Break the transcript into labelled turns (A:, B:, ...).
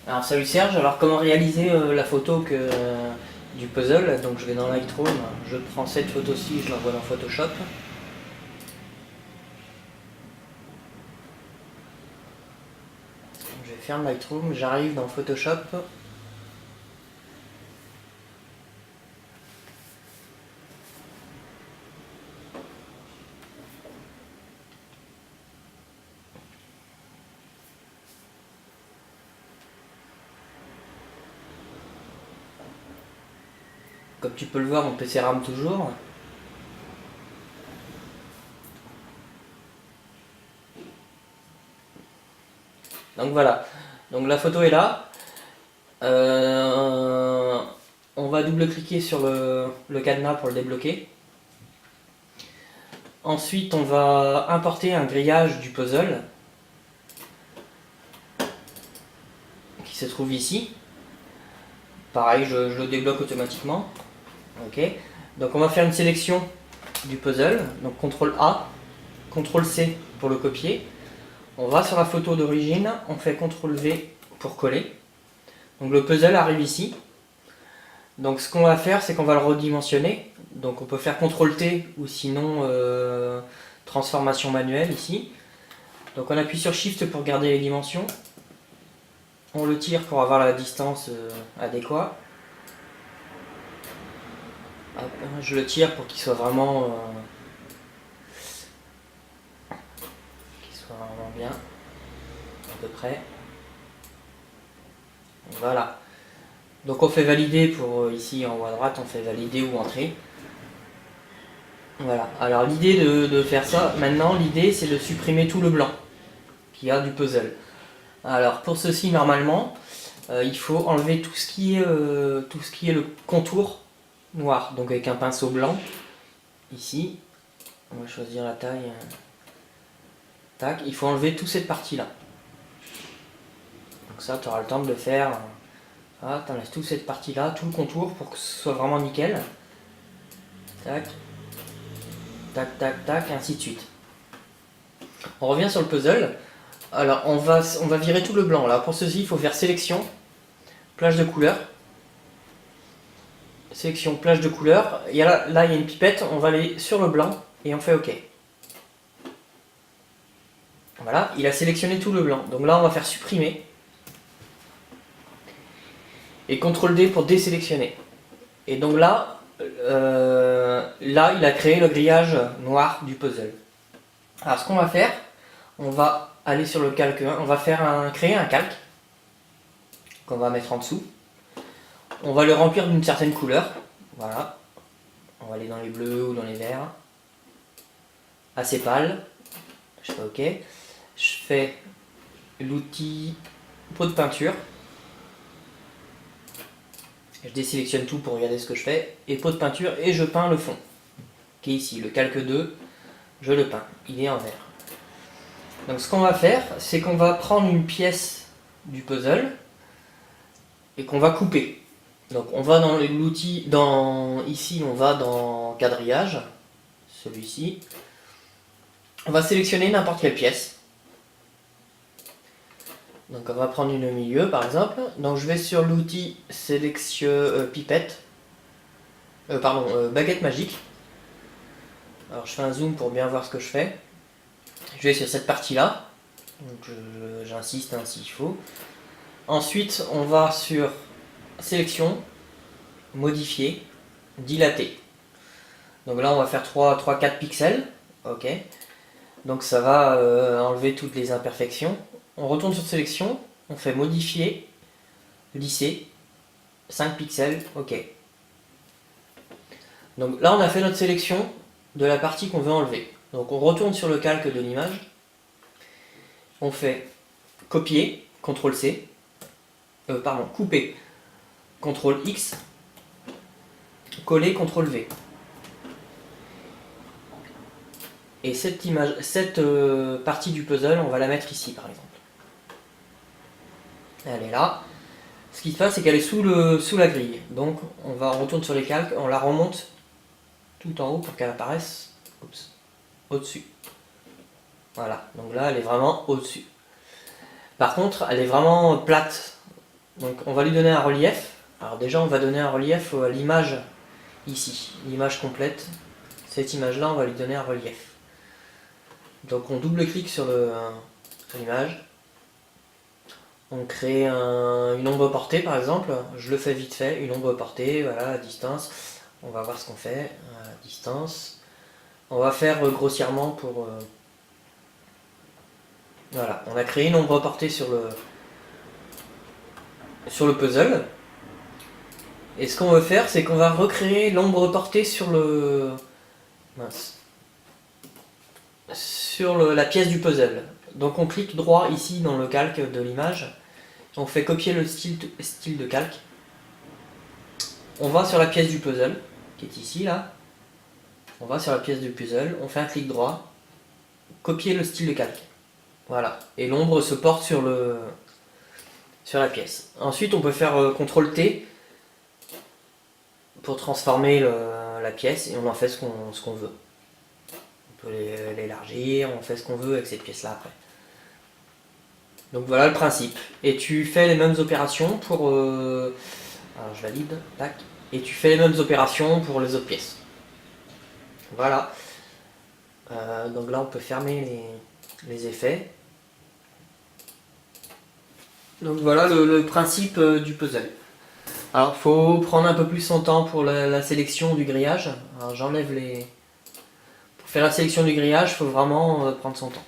A: Alors salut Serge, alors comment réaliser la photo du puzzle? Donc je vais dans Lightroom, je prends cette photo-ci, je l'envoie dans Photoshop. Je ferme Lightroom, j'arrive dans Photoshop. Comme tu peux le voir, mon PC rame toujours. Donc voilà, donc la photo est là. On va double-cliquer sur le cadenas pour le débloquer. Ensuite, on va importer un grillage du puzzle qui se trouve ici. Pareil, je le débloque automatiquement. Ok. Donc on va faire une sélection du puzzle. Donc CTRL A, CTRL C pour le copier. On va sur la photo d'origine, on fait CTRL V pour coller. Donc le puzzle arrive ici. Donc ce qu'on va faire, c'est qu'on va le redimensionner. Donc on peut faire CTRL T ou sinon transformation manuelle ici. Donc on appuie sur Shift pour garder les dimensions. On le tire pour avoir la distance adéquate. Je le tire pour qu'il soit vraiment bien, à peu près. Voilà. Donc on fait valider pour ici en haut à droite, on fait valider ou entrer. Voilà. Alors l'idée de faire ça, maintenant l'idée c'est de supprimer tout le blanc qu'il y a du puzzle. Alors pour ceci normalement, il faut enlever tout ce qui est le contour noir. Donc avec un pinceau blanc, ici, on va choisir la taille. Tac, il faut enlever toute cette partie là. Donc ça tu auras le temps de le faire. Ah, tu enlèves toute cette partie là, tout le contour pour que ce soit vraiment nickel. Tac, tac, tac, tac, et ainsi de suite. On revient sur le puzzle. Alors on va virer tout le blanc. Là, pour ceci, il faut faire sélection, plage de couleur. Sélection, plage de couleur. Et là, il y a une pipette, on va aller sur le blanc et on fait OK. Voilà, il a sélectionné tout le blanc. Donc là, on va faire supprimer. Et CTRL D pour désélectionner. Et donc là, il a créé le grillage noir du puzzle. Alors ce qu'on va faire, on va aller sur le calque 1, on va créer un calque qu'on va mettre en dessous. On va le remplir d'une certaine couleur. Voilà. On va aller dans les bleus ou dans les verts. Assez pâle. Je fais OK. Je fais l'outil pot de peinture. Je désélectionne tout pour regarder ce que je fais. Et pot de peinture et je peins le fond. Qui est ici, le calque 2. Je le peins. Il est en vert. Donc ce qu'on va faire, c'est qu'on va prendre une pièce du puzzle et qu'on va couper. Donc on va dans l'outil, ici on va dans quadrillage, celui-ci. On va sélectionner n'importe quelle pièce. Donc on va prendre une au milieu par exemple. Donc je vais sur l'outil sélection pipette. Baguette magique. Alors je fais un zoom pour bien voir ce que je fais. Je vais sur cette partie-là. Donc j'insiste s'il faut. Ensuite on va sur sélection, modifier, dilater. Donc là on va faire 3-4 pixels. Ok. Donc ça va enlever toutes les imperfections. On retourne sur sélection, on fait modifier, lisser, 5 pixels, ok. Donc là on a fait notre sélection de la partie qu'on veut enlever. Donc on retourne sur le calque de l'image, on fait copier, CTRL C, couper, CTRL X, coller, CTRL V. Et cette partie du puzzle, on va la mettre ici par exemple. Elle est là. Ce qui se passe, c'est qu'elle est sous la grille. Donc on retourne sur les calques, on la remonte tout en haut pour qu'elle apparaisse au-dessus. Voilà, donc là elle est vraiment au-dessus. Par contre, elle est vraiment plate. Donc on va lui donner un relief. Alors déjà on va donner un relief à l'image ici, l'image complète. Cette image là on va lui donner un relief. Donc on double-clique sur l'image. On crée une ombre portée par exemple. Je le fais vite fait, une ombre portée, voilà, à distance. On va voir ce qu'on fait à distance. On va faire grossièrement pour... Voilà, on a créé une ombre portée sur le puzzle. Et ce qu'on veut faire, c'est qu'on va recréer l'ombre portée sur la pièce du puzzle. Donc on clique droit ici dans le calque de l'image. On fait copier le style de calque. On va sur la pièce du puzzle, qui est ici là. On va sur la pièce du puzzle, on fait un clic droit, copier le style de calque. Voilà. Et l'ombre se porte sur la pièce. Ensuite on peut faire CTRL T pour transformer la pièce et on en fait ce qu'on veut. On peut l'élargir, on fait ce qu'on veut avec cette pièce là après. Donc voilà le principe. Et tu fais les mêmes opérations pour... alors je valide, tac. Et tu fais les mêmes opérations pour les autres pièces. Voilà. Donc là on peut fermer les effets. Donc voilà le principe du puzzle. Alors il faut prendre un peu plus son temps pour la sélection du grillage. Alors j'enlève les... Pour faire la sélection du grillage, il faut vraiment prendre son temps.